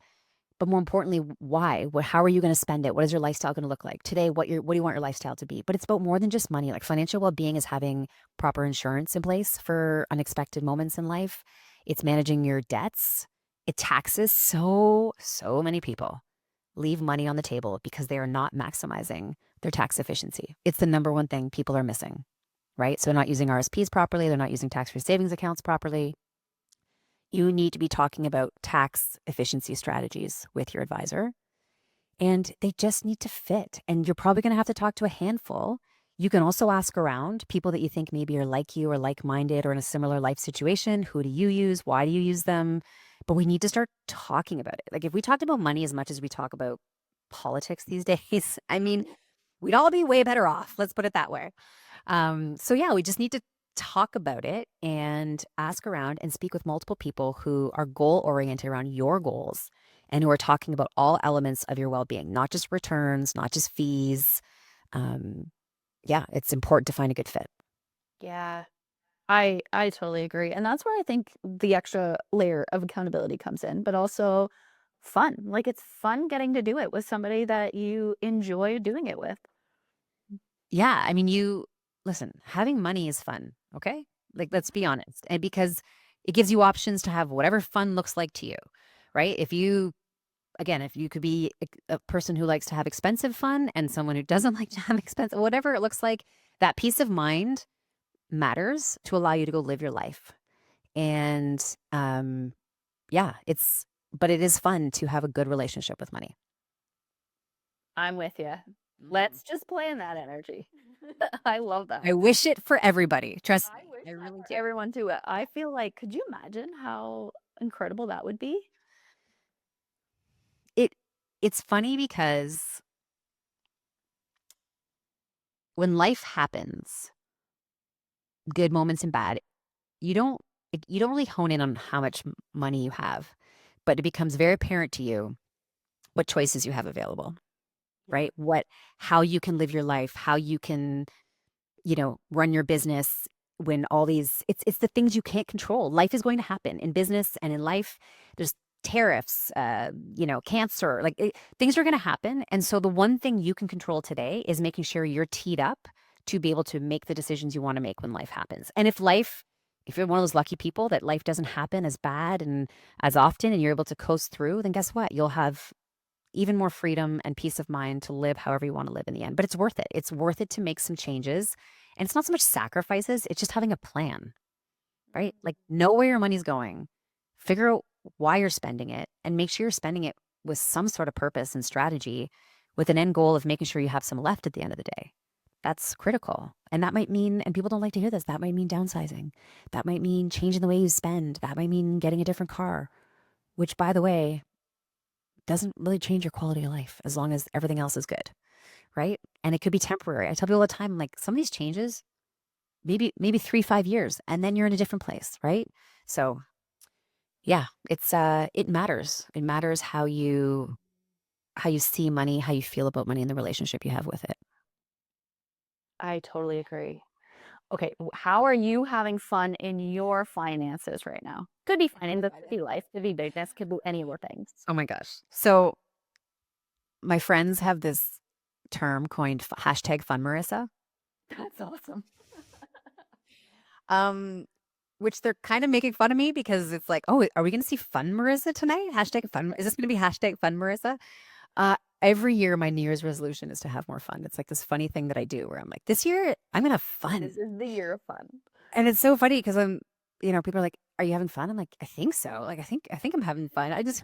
But more importantly, why? How are you going to spend it? What is your lifestyle going to look like? Today, what do you want your lifestyle to be? But it's about more than just money. Like financial well-being is having proper insurance in place for unexpected moments in life. It's managing your debts. It taxes. So many people leave money on the table because they are not maximizing their tax efficiency. It's the number one thing people are missing, right? So they're not using RSPs properly. They're not using tax-free savings accounts properly. You need to be talking about tax efficiency strategies with your advisor, and they just need to fit. And you're probably going to have to talk to a handful. You can also ask around people that you think maybe are like you or like-minded or in a similar life situation. Who do you use? Why do you use them? but we need to start talking about it. Like if we talked about money as much as we talk about politics these days, I mean, we'd all be way better off. Let's put it that way. So yeah, we just need to talk about it and ask around and speak with multiple people who are goal oriented around your goals and who are talking about all elements of your well-being, not just returns, not just fees. Yeah, it's important to find a good fit. Yeah. I totally agree. And that's where I think the extra layer of accountability comes in, but also fun. Like it's fun getting to do it with somebody that you enjoy doing it with. Yeah, I mean, listen, having money is fun, okay? Like, let's be honest. And because it gives you options to have whatever fun looks like to you, right? Again, if you could be a person who likes to have expensive fun and someone who doesn't like to have expensive, whatever it looks like, that peace of mind matters to allow you to go live your life. And yeah, but it is fun to have a good relationship with money. I'm with you. Let's just play in that energy. I love that. I wish it for everybody. Trust me. wish I really for do. everyone too. I feel like, could you imagine how incredible that would be? It's funny because when life happens, good moments and bad, you don't really hone in on how much money you have, but it becomes very apparent to you what choices you have available, right? How you can live your life, how you can, run your business when all these, it's the things you can't control. Life is going to happen in business and in life. There's tariffs, cancer, things are going to happen. And so the one thing you can control today is making sure you're teed up to be able to make the decisions you want to make when life happens. And if you're one of those lucky people that life doesn't happen as bad and as often and you're able to coast through, then guess what? You'll have even more freedom and peace of mind to live however you want to live in the end. But it's worth it. It's worth it to make some changes. And it's not so much sacrifices, it's just having a plan, right? Like know where your money's going, figure out why you're spending it, and make sure you're spending it with some sort of purpose and strategy with an end goal of making sure you have some left at the end of the day. That's critical. And that might mean, and people don't like to hear this, that might mean downsizing. That might mean changing the way you spend. That might mean getting a different car, which, by the way, doesn't really change your quality of life as long as everything else is good, right? And it could be temporary. I tell people all the time, like some of these changes, maybe 3-5 years, and then you're in a different place, right? So yeah, it matters. It matters how you see money, how you feel about money, and the relationship you have with it. I totally agree. Okay, how are you having fun in your finances right now? Could be finance, could be life, could be business, could be any of the things. Oh my gosh. So my friends have this term coined hashtag fun Marissa. That's awesome. Which they're kind of making fun of me because it's like, oh, are we going to see fun Marissa tonight? Hashtag fun. Is this going to be hashtag fun Marissa? Every year, my New Year's resolution is to have more fun. It's like this funny thing that I do where I'm like, this year, I'm going to have fun. This is the year of fun. And it's so funny because people are like, are you having fun? I'm like, I think so. Like, I think I'm having fun. I just,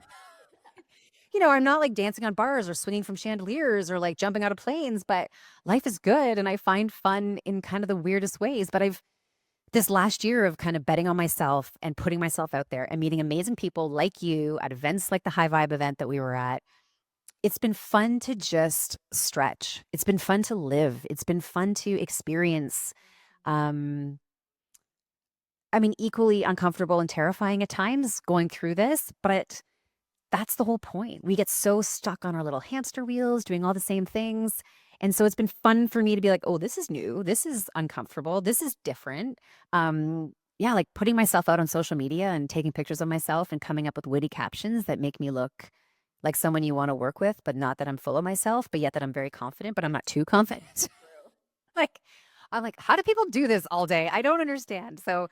I'm not like dancing on bars or swinging from chandeliers or like jumping out of planes, but life is good. And I find fun in kind of the weirdest ways. But this last year of kind of betting on myself and putting myself out there and meeting amazing people like you at events like the High Vibe event that we were at, it's been fun to just stretch. It's been fun to live. It's been fun to experience. Equally uncomfortable and terrifying at times going through this, but that's the whole point. We get so stuck on our little hamster wheels doing all the same things. And so it's been fun for me to be like, oh, this is new. This is uncomfortable. This is different. Like putting myself out on social media and taking pictures of myself and coming up with witty captions that make me look like someone you want to work with, but not that I'm full of myself, but yet that I'm very confident, but I'm not too confident. I'm like, how do people do this all day? I don't understand. So,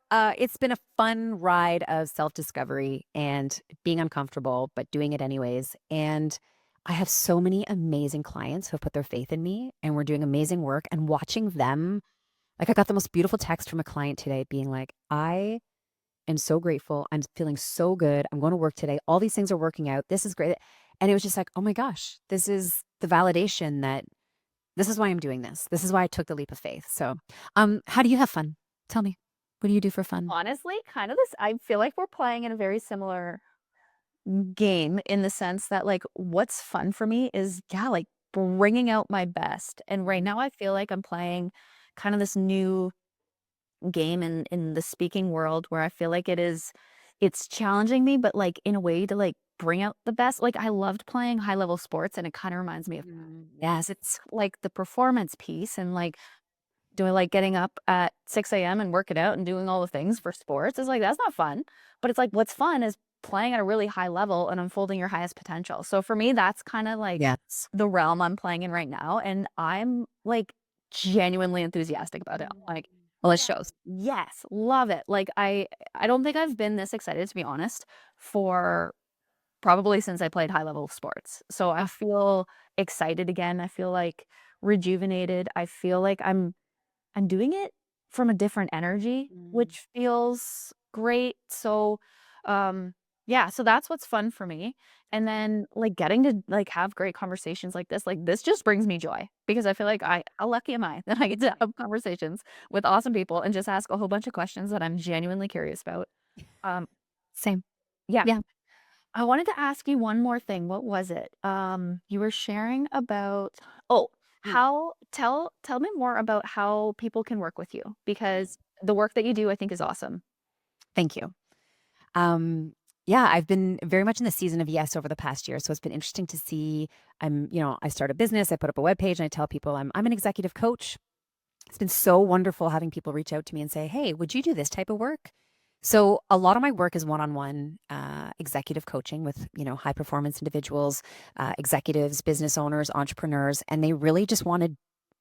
it's been a fun ride of self-discovery and being uncomfortable, but doing it anyways. And I have so many amazing clients who have put their faith in me and we're doing amazing work and watching them. Like I got the most beautiful text from a client today being like, I am so grateful. I'm feeling so good. I'm going to work today. All these things are working out. This is great. And it was just like, oh my gosh, this is the validation that this is why I'm doing this. This is why I took the leap of faith. So, how do you have fun? Tell me. What do you do for fun? Honestly, kind of this. I feel like we're playing in a very similar game in the sense that like what's fun for me is like bringing out my best. And right now I feel like I'm playing kind of this new game in the speaking world where I feel like it's challenging me, but like in a way to like bring out the best. Like I loved playing high level sports and it kind of reminds me of yes, it's like the performance piece and like do I like getting up at 6 a.m. and working out and doing all the things for sports? It's like, that's not fun. But it's like, what's fun is playing at a really high level and unfolding your highest potential. So for me, that's kind of like Yes. the realm I'm playing in right now. And I'm like genuinely enthusiastic about it. I'm like, Well, it shows. yes, love it. Like I don't think I've been this excited, to be honest, for probably since I played high level sports. So I feel excited again. I feel like rejuvenated. I feel like I'm doing it from a different energy, which feels great. So, yeah, so that's what's fun for me. And then like getting to like have great conversations like this just brings me joy because I feel like how lucky am I that I get to have conversations with awesome people and just ask a whole bunch of questions that I'm genuinely curious about. Um, Same. yeah. Yeah. I wanted to ask you one more thing. What was it? You were sharing about oh, how tell me more about how people can work with you because the work that you do I think is awesome. Thank you. Um, yeah, I've been very much in the season of yes over the past year. So it's been interesting to see. I start a business, I put up a webpage and I tell people I'm an executive coach. It's been so wonderful having people reach out to me and say, hey, would you do this type of work? So a lot of my work is one-on-one executive coaching with, high performance individuals, executives, business owners, entrepreneurs, and they really just want to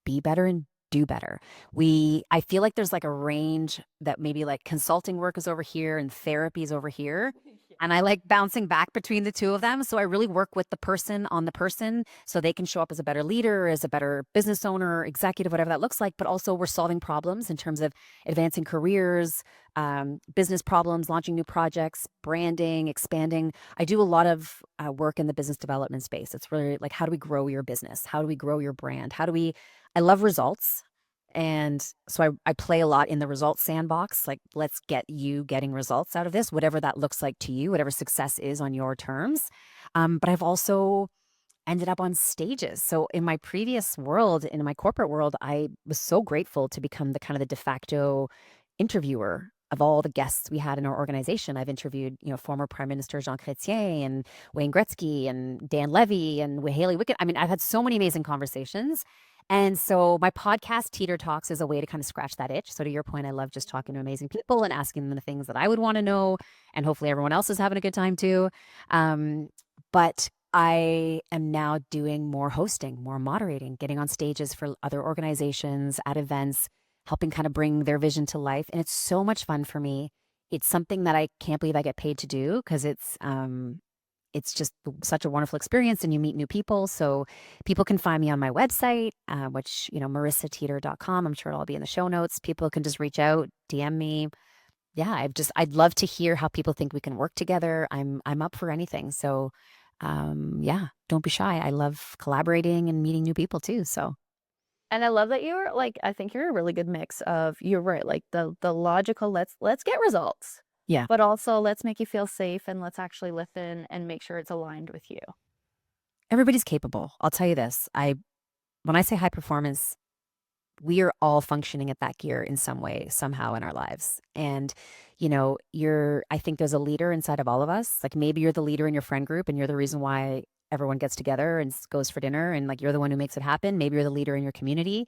be better and do better. I feel like there's like a range that maybe like consulting work is over here and therapy is over here. And I like bouncing back between the two of them. So I really work with the person on the person so they can show up as a better leader, as a better business owner, executive, whatever that looks like. But also we're solving problems in terms of advancing careers, business problems, launching new projects, branding, expanding. I do a lot of work in the business development space. It's really like, how do we grow your business? How do we grow your brand? I love results. And so I play a lot in the results sandbox. Like, let's get you getting results out of this, whatever that looks like to you, whatever success is on your terms. But I've also ended up on stages. So in my previous world, in my corporate world, I was so grateful to become the kind of the de facto interviewer of all the guests we had in our organization. I've interviewed, former Prime Minister Jean Chrétien and Wayne Gretzky and Dan Levy and Haley Wickett. I mean, I've had so many amazing conversations. And so my podcast, Teeter Talks, is a way to kind of scratch that itch. So to your point, I love just talking to amazing people and asking them the things that I would want to know. And hopefully everyone else is having a good time too. But I am now doing more hosting, more moderating, getting on stages for other organizations at events, helping kind of bring their vision to life. And it's so much fun for me. It's something that I can't believe I get paid to do because it's just such a wonderful experience and you meet new people. So people can find me on my website, which, marissateeter.com. I'm sure it'll all be in the show notes. People can just reach out, DM me. Yeah, I'd love to hear how people think we can work together. I'm up for anything. So yeah, don't be shy. I love collaborating and meeting new people too. So And I love that you're like I think you're a really good mix of you're right, like the logical let's get results. yeah, But also let's make you feel safe and let's actually listen and make sure it's aligned with you. everybody's capable. I'll tell you this. When I say high performance, we are all functioning at that gear in some way, somehow in our lives. And, I think there's a leader inside of all of us. Like maybe you're the leader in your friend group and you're the reason why everyone gets together and goes for dinner and like you're the one who makes it happen. Maybe you're the leader in your community.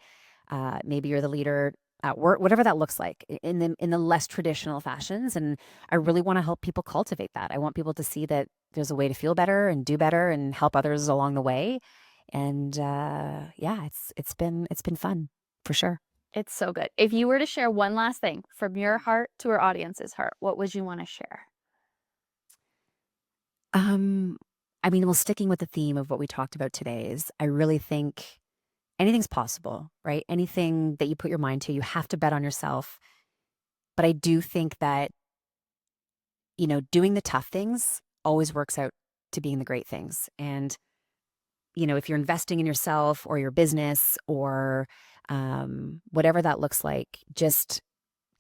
Maybe you're the leader at work, whatever that looks like in the less traditional fashions. And I really want to help people cultivate that. I want people to see that there's a way to feel better and do better and help others along the way. And yeah, it's been fun for sure. It's so good. If you were to share one last thing from your heart to our audience's heart, what would you want to share? Um, I mean, well, sticking with the theme of what we talked about today is I really think anything's possible, right? Anything that you put your mind to, you have to bet on yourself. But I do think that, doing the tough things always works out to being the great things. And, if you're investing in yourself or your business or whatever that looks like, just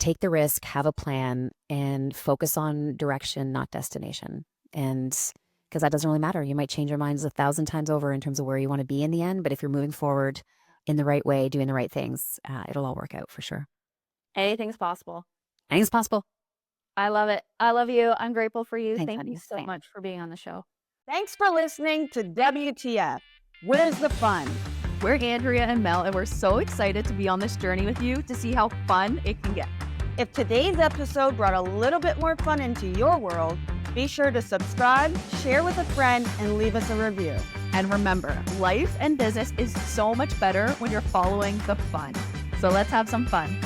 take the risk, have a plan, and focus on direction, not destination. And because that doesn't really matter. You might change your minds 1,000 times over in terms of where you want to be in the end. But if you're moving forward in the right way, doing the right things, it'll all work out for sure. Anything's possible. Anything's possible. I love it. I love you. I'm grateful for you. Thanks, Thank honey. you so Same. much for being on the show. Thanks for listening to WTF. Where's the fun? We're Andrea and Mel, and we're so excited to be on this journey with you to see how fun it can get. If today's episode brought a little bit more fun into your world, be sure to subscribe, share with a friend, and leave us a review. And remember, life and business is so much better when you're following the fun. So let's have some fun.